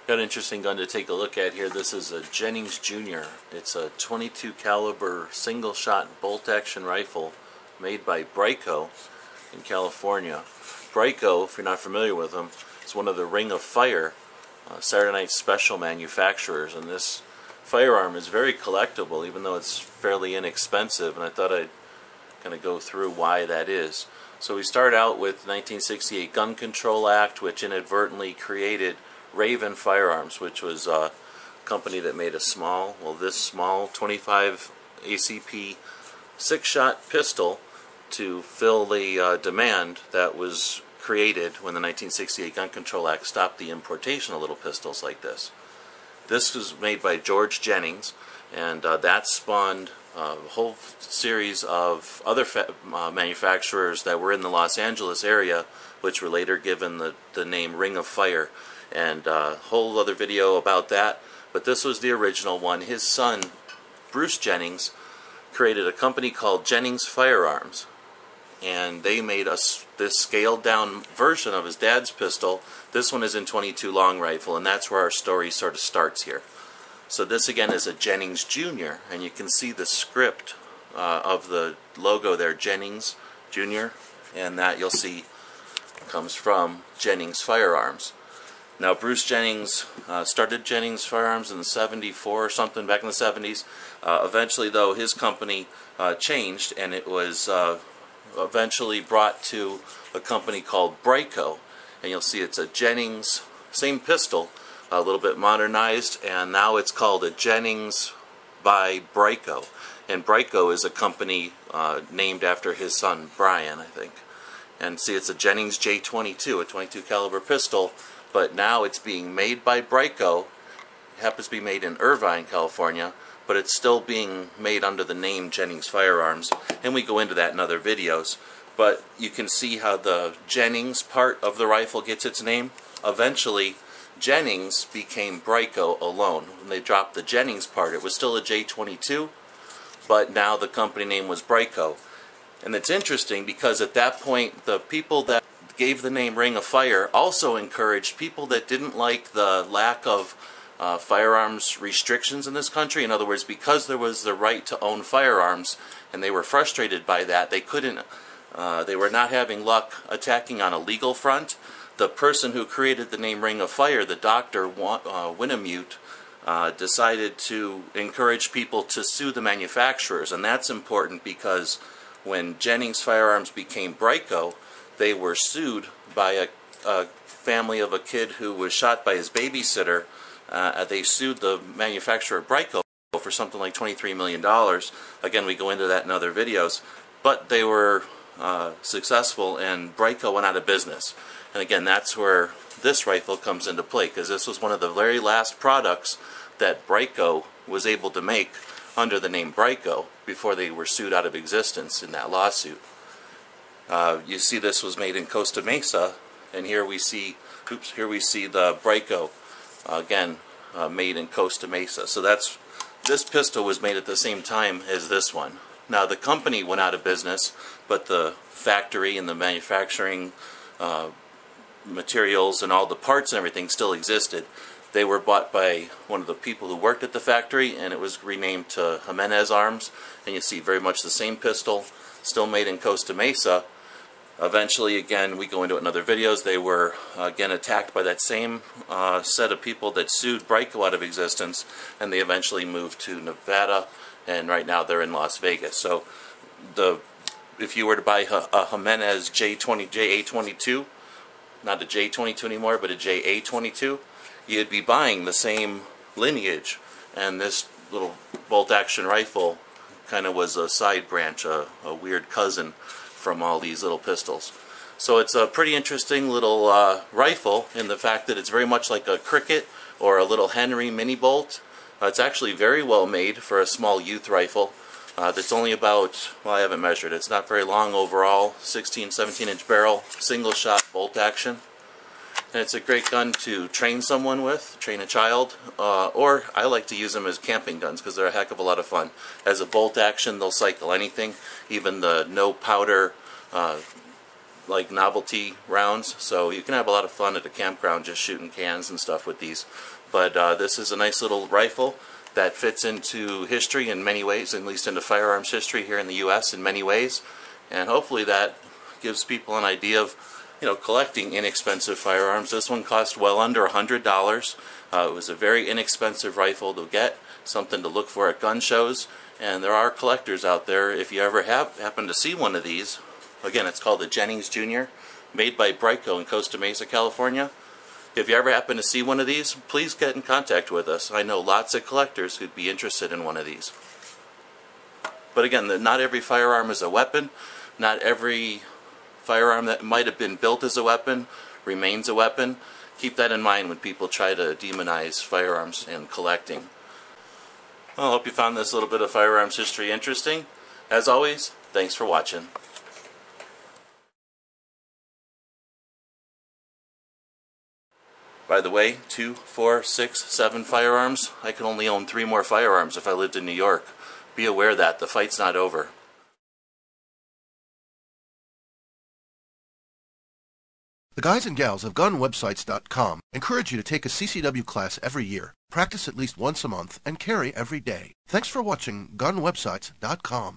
Got an interesting gun to take a look at here. This is a Jennings Jr. It's a 22 caliber single shot bolt action rifle made by Bryco in California. Bryco, if you're not familiar with them, is one of the Ring of Fire Saturday Night Special manufacturers, and this firearm is very collectible even though it's fairly inexpensive, and I thought I'd kind of go through why that is. So we start out with 1968 Gun Control Act, which inadvertently created Raven Firearms, which was a company that made this small 25 ACP 6-shot pistol to fill the demand that was created when the 1968 Gun Control Act stopped the importation of little pistols like this. This was made by George Jennings, and that spawned a whole series of other manufacturers that were in the Los Angeles area, which were later given the name Ring of Fire, and a whole other video about that. But this was the original one. His son, Bruce Jennings, created a company called Jennings Firearms, and they made this scaled down version of his dad's pistol. This one is in .22 long rifle, and that's where our story sort of starts here. So this again is a Jennings Jr, and you can see the script of the logo there, Jennings Jr, and that you'll see comes from Jennings Firearms. Now Bruce Jennings started Jennings Firearms in '74 or something, back in the 70s. Eventually though his company changed, and it was eventually brought to a company called Bryco, and you'll see it's a Jennings, same pistol, a little bit modernized, and now it's called a Jennings by Bryco. And Bryco is a company named after his son Brian, I think. And see, it's a Jennings J22, a 22 caliber pistol, but now it's being made by Bryco. It happens to be made in Irvine, California, but it's still being made under the name Jennings Firearms, and we go into that in other videos. But you can see how the Jennings part of the rifle gets its name. Eventually, Jennings became Bryco alone. When they dropped the Jennings part, it was still a J22, but now the company name was Bryco. And it's interesting because at that point, the people that gave the name Ring of Fire also encouraged people that didn't like the lack of firearms restrictions in this country. In other words, because there was the right to own firearms, and they were frustrated by that, they were not having luck attacking on a legal front. The person who created the name Ring of Fire, the Dr. Winnemute, decided to encourage people to sue the manufacturers, and that's important because when Jennings Firearms became Bryco, they were sued by a family of a kid who was shot by his babysitter. They sued the manufacturer Bryco for something like $23 million. Again, we go into that in other videos. But they were successful, and Bryco went out of business. And again, that's where this rifle comes into play, because this was one of the very last products that Bryco was able to make under the name Bryco before they were sued out of existence in that lawsuit. You see this was made in Costa Mesa, and here we see the Bryco again made in Costa Mesa. So this pistol was made at the same time as this one. Now the company went out of business, but the factory and the manufacturing materials and all the parts and everything still existed. They were bought by one of the people who worked at the factory, and it was renamed to Jimenez Arms, and you see very much the same pistol, still made in Costa Mesa. Eventually, again, we go into it in other videos, they were again attacked by that same set of people that sued Bryco out of existence, and they eventually moved to Nevada, and right now they're in Las Vegas. So if you were to buy a Jimenez JA22, not a J22 anymore, but a JA22, you'd be buying the same lineage, and this little bolt-action rifle kind of was a side branch, a weird cousin from all these little pistols. So it's a pretty interesting little rifle in the fact that it's very much like a Cricket or a little Henry mini bolt. It's actually very well made for a small youth rifle. That's only about, well, I haven't measured, it's not very long overall, 16-17 inch barrel, single shot bolt action. And it's a great gun to train someone with, train a child, or I like to use them as camping guns because they're a heck of a lot of fun. As a bolt action, they'll cycle anything, even the no powder like novelty rounds, so you can have a lot of fun at a campground just shooting cans and stuff with these. but this is a nice little rifle that fits into history in many ways, at least into firearms history here in the U.S. in many ways, and hopefully that gives people an idea of, you know, collecting inexpensive firearms. This one cost well under $100. It was a very inexpensive rifle to get, something to look for at gun shows, and there are collectors out there. If you ever happen to see one of these, again, it's called the Jennings Jr, made by Bryco in Costa Mesa, California. If you ever happen to see one of these, please get in contact with us. I know lots of collectors who'd be interested in one of these. But again, not every firearm is a weapon. Not every firearm that might have been built as a weapon remains a weapon. Keep that in mind when people try to demonize firearms and collecting. Well, I hope you found this little bit of firearms history interesting. As always, thanks for watching. By the way, 2, 4, 6, 7 firearms. I could only own 3 more firearms if I lived in New York. Be aware that the fight's not over. The guys and gals of GunWebsites.com encourage you to take a CCW class every year, practice at least once a month, and carry every day. Thanks for watching GunWebsites.com.